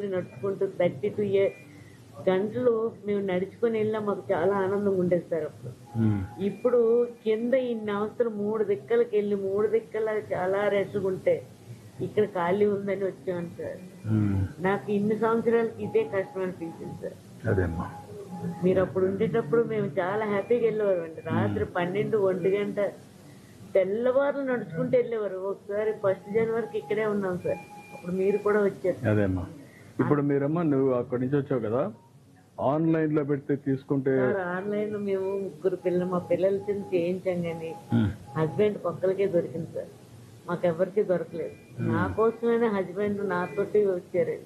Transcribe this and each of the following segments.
నడుచుకుంటూ 32 గంటలు మేము నడుచుకొని వెళ్ళినా మాకు చాలా ఆనందంగా ఉండేది సార్ అప్పుడు. ఇప్పుడు కింద ఇన్ని అవసరం 3 దిక్కలకి వెళ్ళి 3 దిక్కల చాలా రెస్ట్గా ఉంటే ఇక్కడ ఖాళీ ఉందని వచ్చాను సార్. నాకు ఇన్ని సంవత్సరాలకి ఇదే కష్టం అనిపించింది సార్. మీరు అప్పుడు ఉండేటప్పుడు మేము చాలా హ్యాపీగా వెళ్ళేవారు అండి. రాత్రి 12, 1 గంట తెల్లవారులు నడుచుకుంటూ వెళ్ళేవారు. ఒకసారి 1 జనవరికి ఇక్కడే ఉన్నాం సార్. అప్పుడు మీరు కూడా వచ్చారు. అదేమ్మా. ఇప్పుడు మీరమ్మా నువ్వు అక్కడి నుంచి వచ్చావు కదా, ఆన్లైన్ లో పెడితే తీసుకుంటే ఆన్లైన్ లో మేము 3 పిల్లలు మా పిల్లల కింద చేయించాం కానీ హస్బెండ్ ఒక్కరికే దొరికింది సార్. మాకెవరికి దొరకలేదు. నా కోసమైనా హస్బెండ్ నాతోటి వచ్చారు.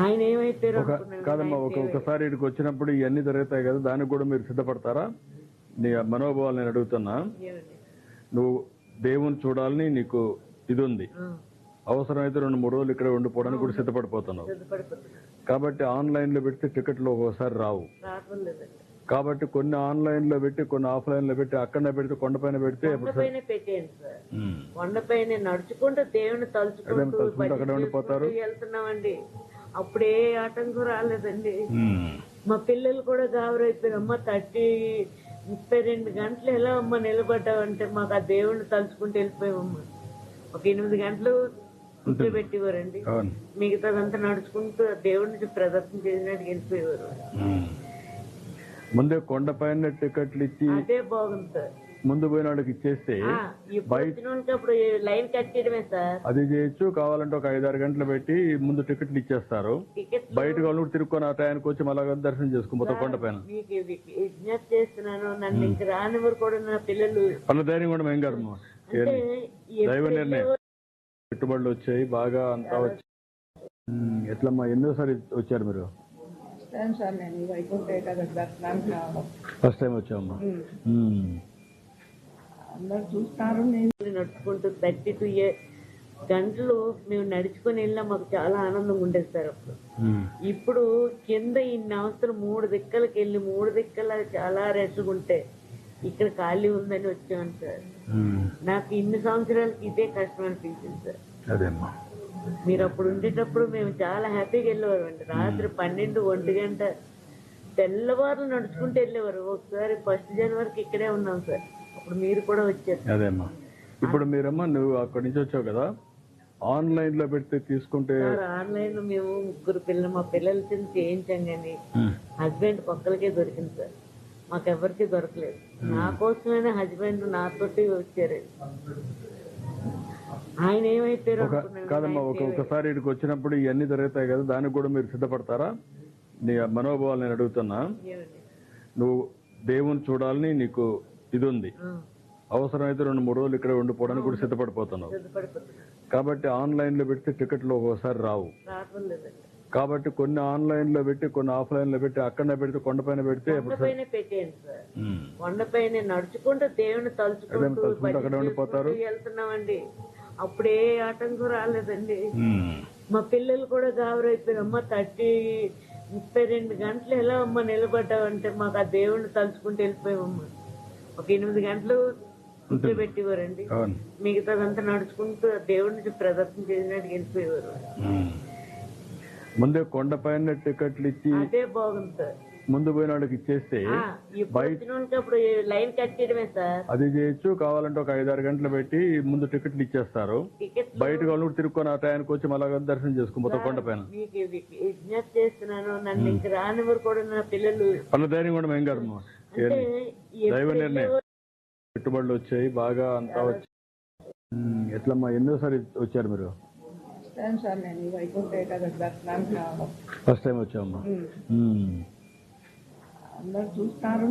ఆయన ఏమైపోయారు కాదమ్మా, ఒకసారి ఇక్కడికి వచ్చినప్పుడు ఇవన్నీ జరుగుతాయి కదా, దానికి కూడా మీరు సిద్ధపడతారా? నీ మనోభావాలు నేను అడుగుతున్నా. నువ్వు దేవుని చూడాలని నీకు ఇది ఉంది, అవసరమైతే 2-3 రోజులు ఇక్కడ ఉండిపోవడానికి కూడా సిద్ధపడిపోతున్నావు. కాబట్టి ఆన్లైన్ లో పెడితే టికెట్లు ఒక్కోసారి రావు. కాబట్టి కొన్ని ఆన్లైన్ లో పెట్టి కొన్ని ఆఫ్లైన్ లో పెట్టి అక్కడ పెడితే కొండపైన పెడితే కొండపైన నడుచుకుంటూ దేవుని తలుచుకుంటూ అక్కడ ఉండిపోతారు. వెళ్తున్నామండి. అప్పుడే ఆటంకం రాలేదండి. మా పిల్లలు కూడా గాబరైపోయారు. అమ్మ 32 గంటలు ఎలా అమ్మ నిలబడ్డావంటే మాకు ఆ దేవుడిని తలుచుకుంటూ వెళ్ళిపోయామమ్మా. ఒక 8 గంటలు కూర్చోబెట్టేవారండి. మిగతాదంతా నడుచుకుంటూ దేవుడిని ప్రదర్శన చేసినట్టు వెళ్ళిపోయేవారు. ముందే కొండపైన టికెట్లు ఇచ్చి అదే బాగుంది సార్. ముందు పోయిన వాళ్ళకి ఇచ్చేస్తే అప్పుడు లైన్ కట్ చేయడమే సార్. అది చేయొచ్చు. కావాలంటే ఒక 5-6 గంటలు పెట్టి ముందు టికెట్లు ఇచ్చేస్తారు. బయట వాళ్ళు తిరుక్కొని ఆ టైంకి వచ్చి మళ్ళా దర్శనం చేసుకుంటారు కొండపైన. విజ్ఞప్తి చేస్తున్నాను, నన్ను ఇంక రానివారు కూడా నా పిల్లలు పనుల ధైర్యం కూడా ఏం కాదు. దైవ నిర్ణయం. పెట్టుబడులు వచ్చాయి బాగా అంతా వచ్చి. ఎట్లమ్మా ఎన్నోసారి వచ్చారు మీరు? ఫస్ట్ టైం వచ్చామమ్మా. అందరు చూస్తారు. నడుచుకుంటూ 32 గంటలు మేము నడుచుకొని వెళ్ళినా మాకు చాలా ఆనందంగా ఉండేది సార్ అప్పుడు. ఇప్పుడు కింద ఇన్ని అవసరం 3 దిక్కలకి వెళ్ళి 3 దిక్కల చాలా రెస్ట్గా ఉంటే ఇక్కడ ఖాళీ ఉందని వచ్చాను సార్. నాకు ఇన్ని సంవత్సరాలకి ఇదే కష్టం అనిపించింది సార్. మీరు అప్పుడు ఉండేటప్పుడు మేము చాలా హ్యాపీగా వెళ్ళేవారు అండి. రాత్రి 12, 1 గంట తెల్లవారులు నడుచుకుంటూ వెళ్ళేవారు. ఒకసారి 1 జనవరికి ఇక్కడే ఉన్నాం సార్. అప్పుడు మీరు కూడా వచ్చారు. అదేమ్మా. ఇప్పుడు మీరమ్మా నువ్వు అక్కడి నుంచి వచ్చావు కదా, ఆన్లైన్ లో పెడితే తీసుకుంటే ఆన్లైన్ లో మేము 3 పిల్లలు మా పిల్లల కింద చేయించాం కానీ హస్బెండ్ ఒక్కరికే దొరికింది సార్. మాకెవరికి దొరకలేదు. నా కోసమైనా హస్బెండ్ నాతోటి వచ్చారు. ఆయన ఏమైపోయారు కాదమ్మా, ఒకసారి ఇక్కడికి వచ్చినప్పుడు ఇవన్నీ జరుగుతాయి కదా, దానికి కూడా మీరు సిద్ధపడతారా? నీ మనోభావాలు నేను అడుగుతున్నా. నువ్వు దేవుని చూడాలని నీకు ఇది ఉంది, అవసరమైతే 2-3 రోజులు ఇక్కడ ఉండిపోవడానికి కూడా సిద్ధపడిపోతున్నావు. కాబట్టి ఆన్లైన్ లో పెడితే టికెట్లు ఒక్కోసారి రావు. కాబట్టి కొన్ని ఆన్లైన్ లో పెట్టి కొన్ని ఆఫ్లైన్ లో పెట్టి అక్కడ పెడితే కొండపైన పెడితే కొండపైన నడుచుకుంటూ దేవుని తలుచుకుంటూ అక్కడ ఉండిపోతారు. వెళ్తున్నామండి. అప్పుడే ఆటంకం రాలేదండి. మా పిల్లలు కూడా గాబరైపోయారు. అమ్మ 32 గంటలు ఎలా అమ్మ నిలబడ్డావంటే మాకు ఆ దేవుడిని తలుచుకుంటూ వెళ్ళిపోయామమ్మా. ఒక 8 గంటలు కూర్చోబెట్టేవారండి. మిగతాదంతా నడుచుకుంటూ దేవుడిని ప్రదర్శన చేసినట్టు వెళ్ళిపోయేవారు. ముందే కొండపైన టికెట్లు ఇచ్చి అదే బాగుంది సార్. ముందు పోయిన వాళ్ళకి ఇచ్చేస్తే అప్పుడు లైన్ కట్ చేయడమే సార్. అది చేయొచ్చు. కావాలంటే ఒక 5-6 గంటలు పెట్టి ముందు టికెట్లు ఇచ్చేస్తారు. బయట వాళ్ళు తిరుక్కొని ఆ టైంకి వచ్చి మళ్ళా దర్శనం చేసుకుంటారు కొండపైన. విజ్ఞప్తి చేస్తున్నాను, నన్ను ఇంక రానివారు కూడా నా పిల్లలు పనుల ధైర్యం కూడా ఏం కాదు. దైవ నిర్ణయం. పెట్టుబడులు వచ్చాయి బాగా అంతా వచ్చి. ఎట్లమ్మా ఎన్నోసారి వచ్చారు మీరు? ఫస్ట్ టైం వచ్చామమ్మా. అందరు చూస్తారు.